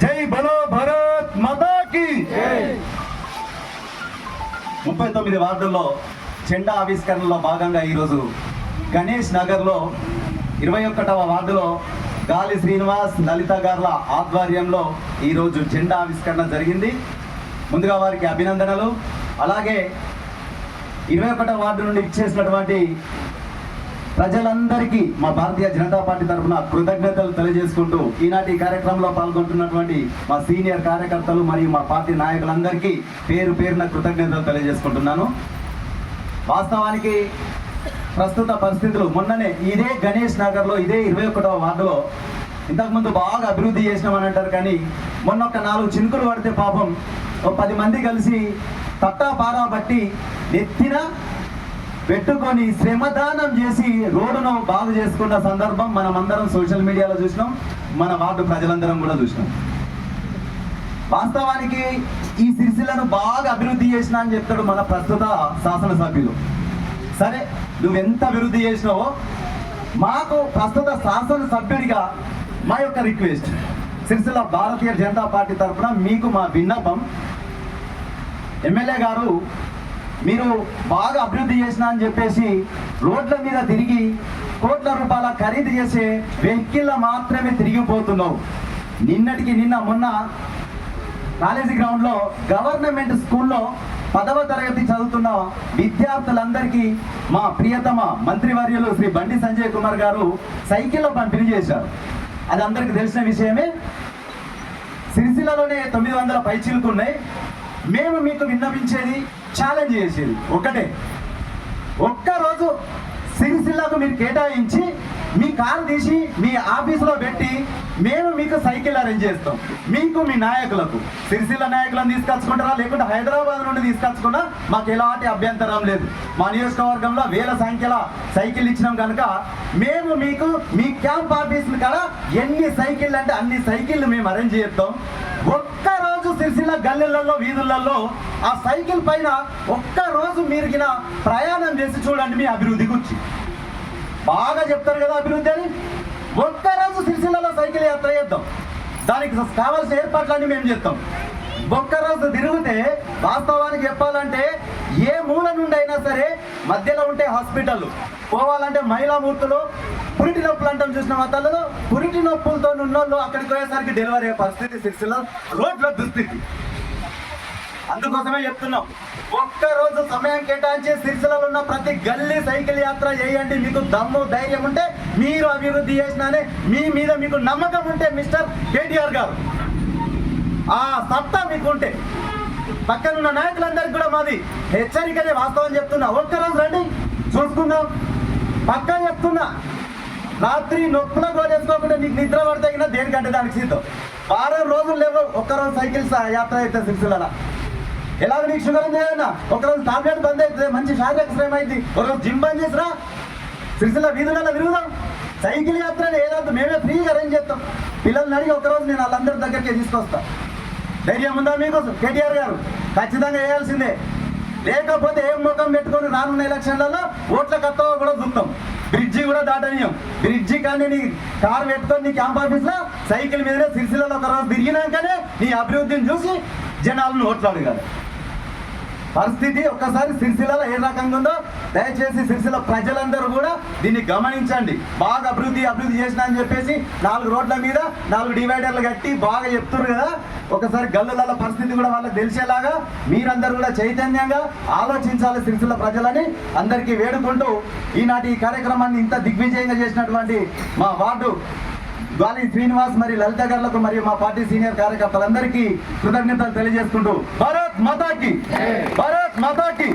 జై బలో భారత్ మాతా కీ 39 వార్డుల్లో జెండా ఆవిష్కరణలో భాగంగా ఈరోజు గణేష్ నగర్లో 21వ వార్డులో గాలి శ్రీనివాస్ లలిత గార్ల ఆధ్వర్యంలో ఈరోజు జెండా ఆవిష్కరణ జరిగింది. ముందుగా వారికి అభినందనలు. అలాగే 21వ వార్డు నుండి ఇచ్చేసినటువంటి ప్రజలందరికీ మా భారతీయ జనతా పార్టీ తరఫున కృతజ్ఞతలు తెలియజేసుకుంటూ ఈనాటి కార్యక్రమంలో పాల్గొంటున్నటువంటి మా సీనియర్ కార్యకర్తలు మరియు మా పార్టీ నాయకులందరికీ పేరు పేరున కృతజ్ఞతలు తెలియజేసుకుంటున్నాను. వాస్తవానికి ప్రస్తుత పరిస్థితులు మొన్ననే ఇదే గణేష్ నగర్లో ఇదే 21వ వార్డులో ఇంతకుముందు బాగా అభివృద్ధి చేసినామని అంటారు, కానీ మొన్న ఒక 4 చినుకులు పడితే పాపం ఒక 10 మంది కలిసి తట్టా పారా బట్టి నెత్తిన పెట్టుకొని శ్రమదానం చేసి రోడ్డును బాగు చేసుకున్న సందర్భం మనమందరం సోషల్ మీడియాలో చూసినాం, మన వార్డు ప్రజలందరం కూడా చూసినాం. వాస్తవానికి ఈ సిరిసిల్లను బాగా అభివృద్ధి చేసినా అని చెప్తాడు మన ప్రస్తుత శాసనసభ్యులు. సరే, నువ్వెంత అభివృద్ధి చేసినావో మాకు ప్రస్తుత శాసనసభ్యుడిగా మా యొక్క రిక్వెస్ట్, సిరిసిల్ల భారతీయ జనతా పార్టీ తరఫున మీకు మా విన్నపం, ఎమ్మెల్యే గారు మీరు బాగా అభివృద్ధి చేసినా అని చెప్పేసి రోడ్ల మీద తిరిగి కోట్ల రూపాయల ఖరీదు చేసే వెహికల్ మాత్రమే తిరిగిపోతున్నావు. నిన్న మొన్న కాలేజీ గ్రౌండ్లో గవర్నమెంట్ స్కూల్లో 10వ తరగతి చదువుతున్న విద్యార్థులందరికీ మా ప్రియతమ మంత్రివర్యులు శ్రీ బండి సంజయ్ కుమార్ గారు సైకిల్లో పంపిణీ చేశారు. అది అందరికీ తెలిసిన విషయమే. సిరిసిల్లలోనే 900 పైచీలకు ఉన్నాయి. మేము మీకు విన్నపించేది, ఛాలెంజ్ చేసేది ఒకటే, ఒక్కరోజు సిరిసిల్లకు మీరు కేటాయించి మీ కారు తీసి మీ ఆఫీసులో పెట్టి మేము మీకు సైకిల్ అరేంజ్ చేస్తాం. మీకు మీ నాయకులకు, సిరిసిల్ల నాయకులను తీసుకొచ్చుకుంటారా లేకుంటే హైదరాబాద్ నుండి తీసుకొచ్చుకున్నా మాకు ఎలాంటి అభ్యంతరం లేదు. మా నియోజకవర్గంలో వేల సంఖ్యల సైకిల్ ఇచ్చినాం కనుక మేము మీకు మీ క్యాంప్ ఆఫీస్ కాడ ఎన్ని సైకిళ్ళు అంటే అన్ని సైకిళ్ళు మేము అరేంజ్ చేస్తాం. ఒక్కరోజు సిరిసిల్ల గల్లెలలో వీధులలో ఆ సైకిల్ పైన ఒక్కరోజు మీరు ప్రయాణం చేసి చూడండి. మీ అభివృద్ధి గురించి బాగా చెప్తారు కదా అభివృద్ధి అని. ఒక్కరోజు సిరిసిల్లలో సైకిల్ యాత్ర చేద్దాం, దానికి కావాల్సిన ఏర్పాట్లన్నీ మేము చేస్తాం. ఒక్కరోజు తిరిగితే వాస్తవానికి చెప్పాలంటే ఏ మూల నుండి అయినా సరే మధ్యలో ఉంటే హాస్పిటల్ పోవాలంటే మహిళామూర్తులు, పురిటి నొప్పులు అంటాం చూసిన మా తల్లులు, పురిటి నొప్పులతో ఉన్నోళ్ళు అక్కడికి పోయేసరికి డెలివరీ అయ్యే పరిస్థితి సిరిసిల్ల రోడ్ల దుస్థితి. అందుకోసమే చెప్తున్నాం, ఒక్కరోజు సమయం కేటాయించి సిరిసిల్లలో ఉన్న ప్రతి గల్లీ సైకిల్ యాత్ర చేయండి. మీకు దమ్ము ధైర్యం ఉంటే, మీరు అభివృద్ధి చేసినానే మీ మీద మీకు నమ్మకం ఉంటే మిస్టర్ కేటీఆర్ గారు, ఆ సత్తా మీకు ఉంటే పక్కనున్న నాయకులందరికీ కూడా మాది హెచ్చరికనే వాస్తవం చెప్తున్నా. ఒక్కరోజు రండి చూసుకుందాం. పక్కా చెప్తున్నా, రాత్రి నొప్పుల గోలేసుకోకుండా నీకు నిద్ర పడతాగినా దేనికంటే దానికి సిద్ధం. 6 రోజులు లేవు, ఒక్కరోజు సైకిల్ యాత్ర అయితే సిరిసిల్ల. ఎలాగ నీకు షుగర్ ఉంది ఏదన్నా ఒకరోజు టాబ్లెట్ బంద్ అవుతుంది, మంచి శారీరక శ్రమ అయింది, ఒకరోజు జిమ్ బంద్ చేసిరా, సిరిసిల్ల వీధులలో విరుగుదాం. సైకిల్ యాత్ర ఏదంతా మేమే ఫ్రీగా అరేంజ్ చేస్తాం. పిల్లల్ని అడిగి ఒకరోజు నేను వాళ్ళందరి దగ్గరికి తీసుకొస్తా. ధైర్యం ఉందా మీకు కేటీఆర్ గారు? ఖచ్చితంగా వేయాల్సిందే. లేకపోతే ఏం ముఖం పెట్టుకొని రానున్న ఎలక్షన్లలో ఓట్ల కత్తవ కూడా చూస్తాం. బ్రిడ్జి కూడా దాటనీయం. బ్రిడ్జి కానీ నీ కారు పెట్టుకొని నీ క్యాంప్ ఆఫీస్లో సైకిల్ మీదనే సిరిసిల్లలో ఒకరోజు తిరిగినాకనే నీ అభివృద్ధిని చూసి జనాలను ఓట్లు అడగాలి. పరిస్థితి ఒక్కసారి సిరిసిల్లలో ఏ రకంగా ఉందో దయచేసి సిరిసిల్ల ప్రజలందరూ కూడా దీన్ని గమనించండి. బాగా అభివృద్ధి చేసినా అని చెప్పేసి 4 రోడ్ల మీద 4 డివైడర్లు కట్టి బాగా చెప్తున్నారు కదా. ఒకసారి గల్లుల పరిస్థితి కూడా వాళ్ళకి తెలిసేలాగా మీరందరూ కూడా చైతన్యంగా ఆలోచించాలి సిరిసిల్ల ప్రజలని అందరికీ వేడుకుంటూ ఈనాటి ఈ కార్యక్రమాన్ని ఇంత దిగ్విజయంగా చేసినటువంటి మా వార్డు గాలి శ్రీనివాస్ మరియు లలిత గారులకు మరియు మా పార్టీ సీనియర్ కార్యకర్తలందరికీ కృతజ్ఞతలు తెలియజేసుకుంటూ భారత్ మాతాకి, భారత్ మాతాకి.